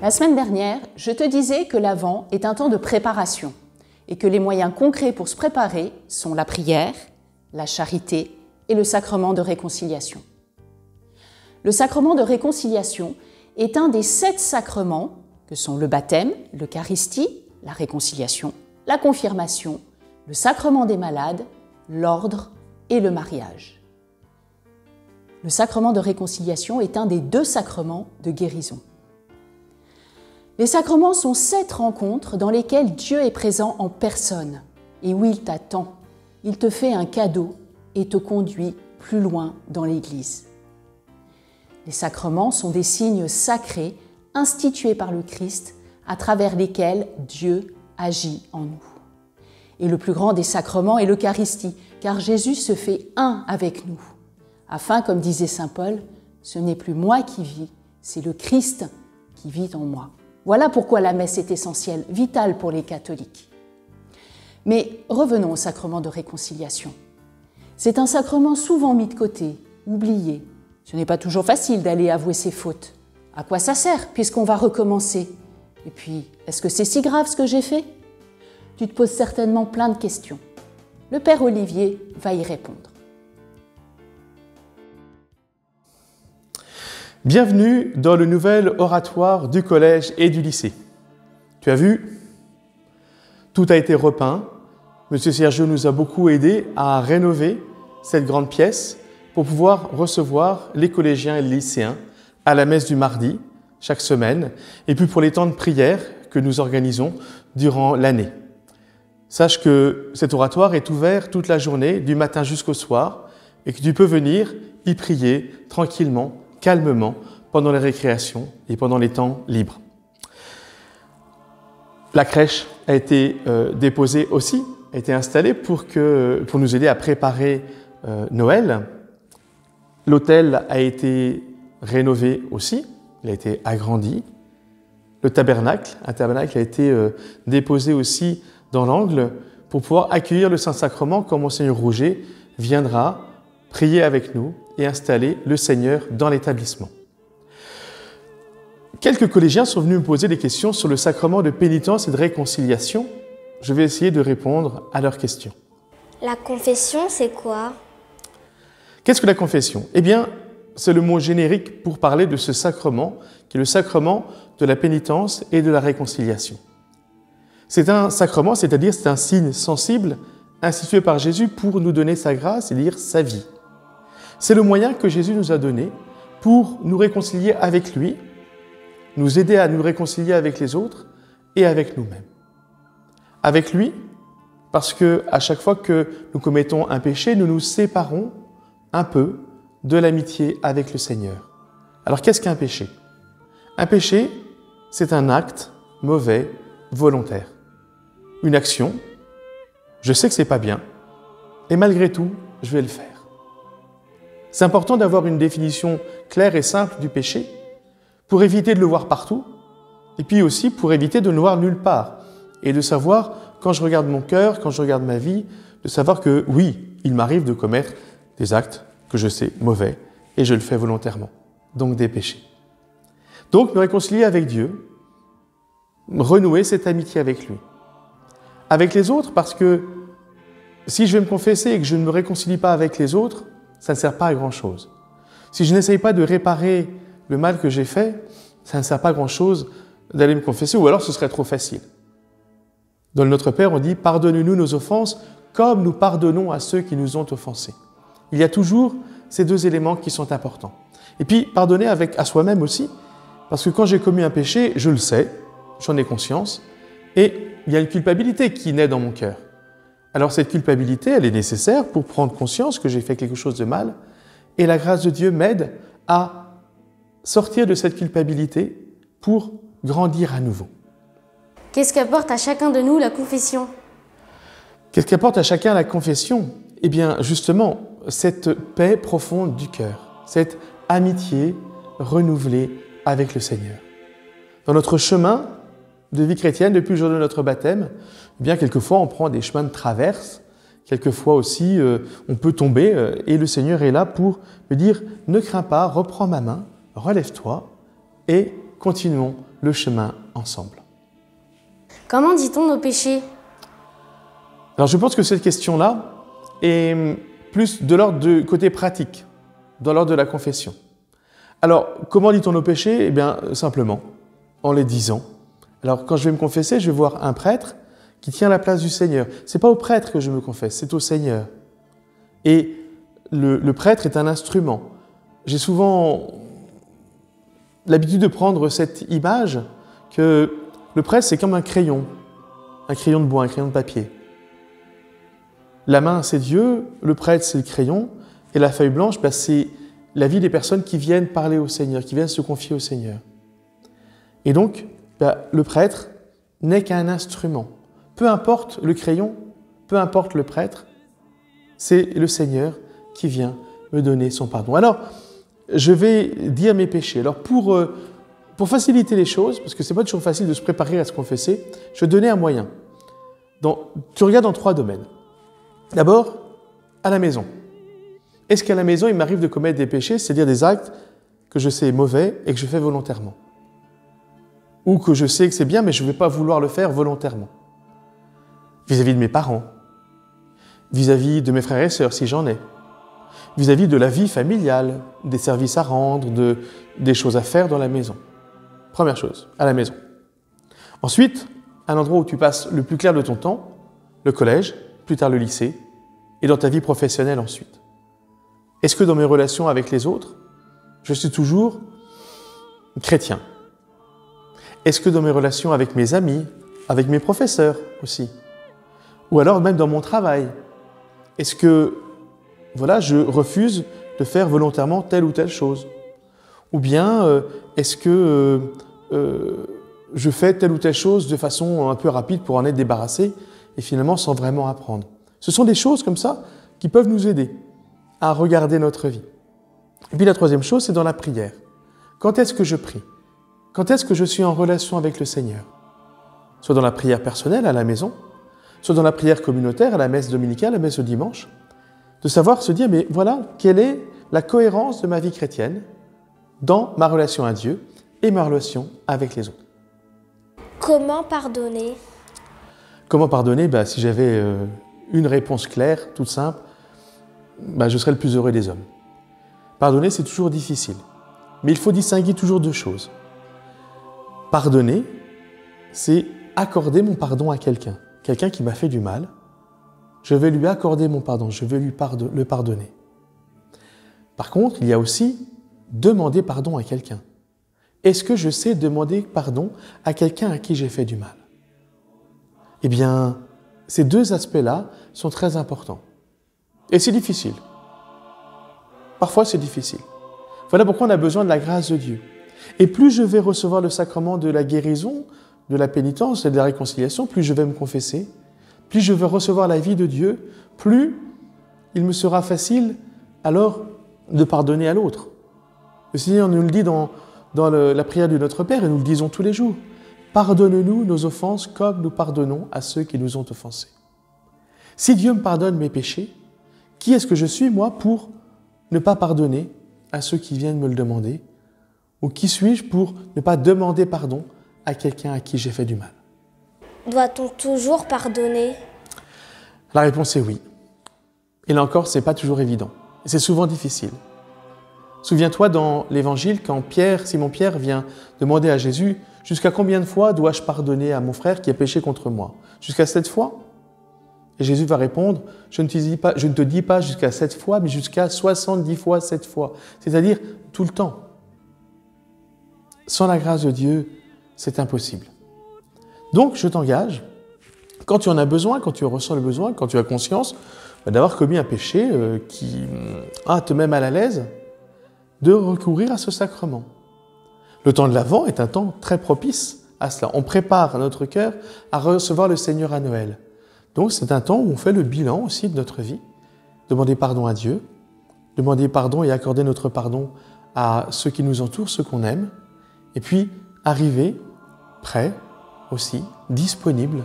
La semaine dernière, je te disais que l'Avent est un temps de préparation et que les moyens concrets pour se préparer sont la prière, la charité et le sacrement de réconciliation. Le sacrement de réconciliation est un des 7 sacrements que sont le baptême, l'Eucharistie, la réconciliation, la confirmation, le sacrement des malades, l'ordre et le mariage. Le sacrement de réconciliation est un des 2 sacrements de guérison. Les sacrements sont 7 rencontres dans lesquelles Dieu est présent en personne et où il t'attend. Il te fait un cadeau et te conduit plus loin dans l'Église. Les sacrements sont des signes sacrés institués par le Christ à travers lesquels Dieu agit en nous. Et le plus grand des sacrements est l'Eucharistie, car Jésus se fait un avec nous, afin, comme disait saint Paul, « Ce n'est plus moi qui vis, c'est le Christ qui vit en moi ». Voilà pourquoi la messe est essentielle, vitale pour les catholiques. Mais revenons au sacrement de réconciliation. C'est un sacrement souvent mis de côté, oublié. Ce n'est pas toujours facile d'aller avouer ses fautes. À quoi ça sert, puisqu'on va recommencer? Et puis, est-ce que c'est si grave ce que j'ai fait? Tu te poses certainement plein de questions. Le Père Olivier va y répondre. Bienvenue dans le nouvel oratoire du collège et du lycée. Tu as vu? Tout a été repeint. Monsieur Sergio nous a beaucoup aidé à rénover cette grande pièce pour pouvoir recevoir les collégiens et les lycéens à la messe du mardi, chaque semaine, et puis pour les temps de prière que nous organisons durant l'année. Sache que cet oratoire est ouvert toute la journée, du matin jusqu'au soir, et que tu peux venir y prier tranquillement, calmement, pendant les récréations et pendant les temps libres. La crèche a été déposée aussi, a été installée pour nous aider à préparer Noël. L'autel a été rénové aussi, il a été agrandi. Le tabernacle, un tabernacle a été déposé aussi dans l'angle pour pouvoir accueillir le Saint-Sacrement quand Monseigneur Rouget viendra prier avec nous et installer le Seigneur dans l'établissement. Quelques collégiens sont venus me poser des questions sur le sacrement de pénitence et de réconciliation. Je vais essayer de répondre à leurs questions. La confession, c'est quoi? Qu'est-ce que la confession? Eh bien, c'est le mot générique pour parler de ce sacrement, qui est le sacrement de la pénitence et de la réconciliation. C'est un sacrement, c'est-à-dire c'est un signe sensible institué par Jésus pour nous donner sa grâce, c'est-à-dire sa vie. C'est le moyen que Jésus nous a donné pour nous réconcilier avec lui, nous aider à nous réconcilier avec les autres et avec nous-mêmes. Avec lui, parce que à chaque fois que nous commettons un péché, nous nous séparons un peu de l'amitié avec le Seigneur. Alors qu'est-ce qu'un péché? Un péché, c'est un acte mauvais, volontaire. Une action, je sais que c'est pas bien, et malgré tout, je vais le faire. C'est important d'avoir une définition claire et simple du péché pour éviter de le voir partout et puis aussi pour éviter de ne le voir nulle part et de savoir, quand je regarde mon cœur, quand je regarde ma vie, de savoir que oui, il m'arrive de commettre des actes que je sais mauvais et je le fais volontairement, donc des péchés. Donc me réconcilier avec Dieu, renouer cette amitié avec lui. Avec les autres, parce que si je vais me confesser et que je ne me réconcilie pas avec les autres, ça ne sert pas à grand-chose. Si je n'essaye pas de réparer le mal que j'ai fait, ça ne sert pas à grand-chose d'aller me confesser, ou alors ce serait trop facile. Dans le Notre Père, on dit « Pardonne-nous nos offenses comme nous pardonnons à ceux qui nous ont offensés ». Il y a toujours ces 2 éléments qui sont importants. Et puis, pardonner à soi-même aussi, parce que quand j'ai commis un péché, je le sais, j'en ai conscience, et il y a une culpabilité qui naît dans mon cœur. Alors cette culpabilité, elle est nécessaire pour prendre conscience que j'ai fait quelque chose de mal, et la grâce de Dieu m'aide à sortir de cette culpabilité pour grandir à nouveau. Qu'est-ce qu'apporte à chacun de nous la confession? Qu'est-ce qu'apporte à chacun la confession? Eh bien, justement, cette paix profonde du cœur, cette amitié renouvelée avec le Seigneur. Dans notre chemin de vie chrétienne, depuis le jour de notre baptême, eh bien, quelquefois, on prend des chemins de traverse, quelquefois aussi, on peut tomber, et le Seigneur est là pour me dire « Ne crains pas, reprends ma main, relève-toi et continuons le chemin ensemble. Comment dit-on nos péchés? Alors je pense que cette question-là est plus de l'ordre du côté pratique, de l'ordre de la confession. Alors, comment dit-on nos péchés? Eh bien, simplement, en les disant. Alors, quand je vais me confesser, je vais voir un prêtre qui tient la place du Seigneur. Ce n'est pas au prêtre que je me confesse, c'est au Seigneur. Et le prêtre est un instrument. J'ai souvent l'habitude de prendre cette image que le prêtre, c'est comme un crayon de bois, un crayon de papier. La main, c'est Dieu, le prêtre, c'est le crayon, et la feuille blanche, c'est la vie des personnes qui viennent parler au Seigneur, qui viennent se confier au Seigneur. Et donc, le prêtre n'est qu'un instrument. Peu importe le crayon, peu importe le prêtre, c'est le Seigneur qui vient me donner son pardon. Alors, je vais dire mes péchés. Alors, pour faciliter les choses, parce que ce n'est pas toujours facile de se préparer à se confesser, je vais donner un moyen. Tu regardes dans 3 domaines. D'abord, à la maison. Est-ce qu'à la maison, il m'arrive de commettre des péchés, c'est-à-dire des actes que je sais mauvais et que je fais volontairement? Ou que je sais que c'est bien, mais je ne vais pas vouloir le faire volontairement? Vis-à-vis de mes parents, vis-à-vis de mes frères et sœurs, si j'en ai, vis-à-vis de la vie familiale, des services à rendre, des choses à faire dans la maison. Première chose, à la maison. Ensuite, un endroit où tu passes le plus clair de ton temps, le collège, plus tard le lycée, et dans ta vie professionnelle ensuite. Est-ce que dans mes relations avec les autres, je suis toujours chrétien? Est-ce que dans mes relations avec mes amis, avec mes professeurs aussi, ou alors même dans mon travail, est-ce que je refuse de faire volontairement telle ou telle chose? Ou bien est-ce que je fais telle ou telle chose de façon un peu rapide pour en être débarrassé et finalement sans vraiment apprendre? Ce sont des choses comme ça qui peuvent nous aider à regarder notre vie. Et puis la troisième chose, c'est dans la prière. Quand est-ce que je prie? Quand est-ce que je suis en relation avec le Seigneur? Soit dans la prière personnelle à la maison, soit dans la prière communautaire, à la messe dominicale, à la messe le dimanche, de savoir se dire, mais voilà, quelle est la cohérence de ma vie chrétienne dans ma relation à Dieu et ma relation avec les autres. Comment pardonner? Comment pardonner? Si j'avais une réponse claire, toute simple, je serais le plus heureux des hommes. Pardonner, c'est toujours difficile. Mais il faut distinguer toujours 2 choses. Pardonner, c'est accorder mon pardon à quelqu'un. Quelqu'un qui m'a fait du mal, je vais lui accorder mon pardon, je vais le pardonner. Par contre, il y a aussi demander pardon à quelqu'un. Est-ce que je sais demander pardon à quelqu'un à qui j'ai fait du mal? Eh bien, ces 2 aspects-là sont très importants. Et c'est difficile. Parfois, c'est difficile. Voilà pourquoi on a besoin de la grâce de Dieu. Et plus je vais recevoir le sacrement de la guérison, de la pénitence et de la réconciliation, plus je vais me confesser, plus je vais recevoir la vie de Dieu, plus il me sera facile alors de pardonner à l'autre. Le Seigneur nous le dit dans la prière de notre Père, et nous le disons tous les jours. Pardonne-nous nos offenses comme nous pardonnons à ceux qui nous ont offensés. Si Dieu me pardonne mes péchés, qui est-ce que je suis, moi, pour ne pas pardonner à ceux qui viennent me le demander? Ou qui suis-je pour ne pas demander pardon à quelqu'un à qui j'ai fait du mal? Doit-on toujours pardonner? La réponse est oui. Et là encore, ce n'est pas toujours évident. Et c'est souvent difficile. Souviens-toi dans l'Évangile, quand Simon Pierre vient demander à Jésus « Jusqu'à combien de fois dois-je pardonner à mon frère qui a péché contre moi? Jusqu'à 7 fois ?» Et Jésus va répondre « Je ne te dis pas jusqu'à 7 fois, mais jusqu'à 70 fois 7 fois. » C'est-à-dire tout le temps. Sans la grâce de Dieu, c'est impossible. Donc, je t'engage, quand tu en as besoin, quand tu ressens le besoin, quand tu as conscience d'avoir commis un péché qui te met mal à l'aise, de recourir à ce sacrement. Le temps de l'Avent est un temps très propice à cela. On prépare notre cœur à recevoir le Seigneur à Noël. Donc, c'est un temps où on fait le bilan aussi de notre vie, demander pardon à Dieu, demander pardon et accorder notre pardon à ceux qui nous entourent, ceux qu'on aime, et puis arriver prêt aussi, disponible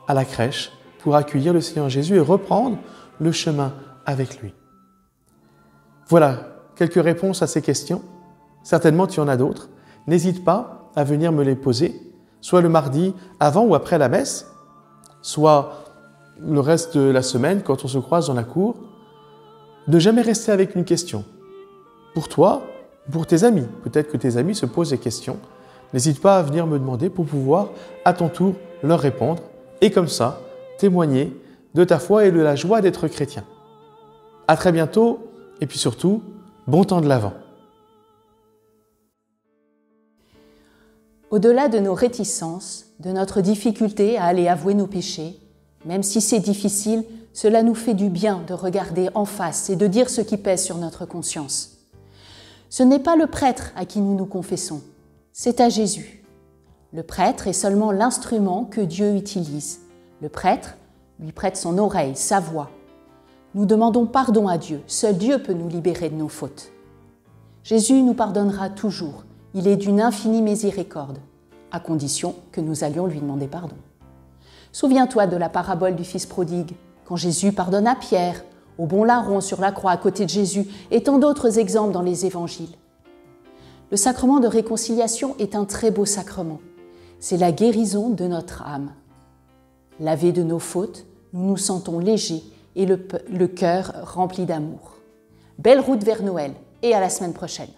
à la crèche pour accueillir le Seigneur Jésus et reprendre le chemin avec lui. Voilà quelques réponses à ces questions. Certainement, tu en as d'autres. N'hésite pas à venir me les poser, soit le mardi avant ou après la messe, soit le reste de la semaine quand on se croise dans la cour. Ne jamais rester avec une question. Pour toi, pour tes amis, peut-être que tes amis se posent des questions. N'hésite pas à venir me demander pour pouvoir à ton tour leur répondre et comme ça témoigner de ta foi et de la joie d'être chrétien. À très bientôt et puis surtout, bon temps de l'Avent. Au-delà de nos réticences, de notre difficulté à aller avouer nos péchés, même si c'est difficile, cela nous fait du bien de regarder en face et de dire ce qui pèse sur notre conscience. Ce n'est pas le prêtre à qui nous nous confessons, c'est à Jésus. Le prêtre est seulement l'instrument que Dieu utilise. Le prêtre lui prête son oreille, sa voix. Nous demandons pardon à Dieu, seul Dieu peut nous libérer de nos fautes. Jésus nous pardonnera toujours, il est d'une infinie miséricorde, à condition que nous allions lui demander pardon. Souviens-toi de la parabole du fils prodigue, quand Jésus pardonna Pierre, au bon larron sur la croix à côté de Jésus, et tant d'autres exemples dans les évangiles. Le sacrement de réconciliation est un très beau sacrement. C'est la guérison de notre âme. Lavés de nos fautes, nous nous sentons légers et le cœur rempli d'amour. Belle route vers Noël et à la semaine prochaine.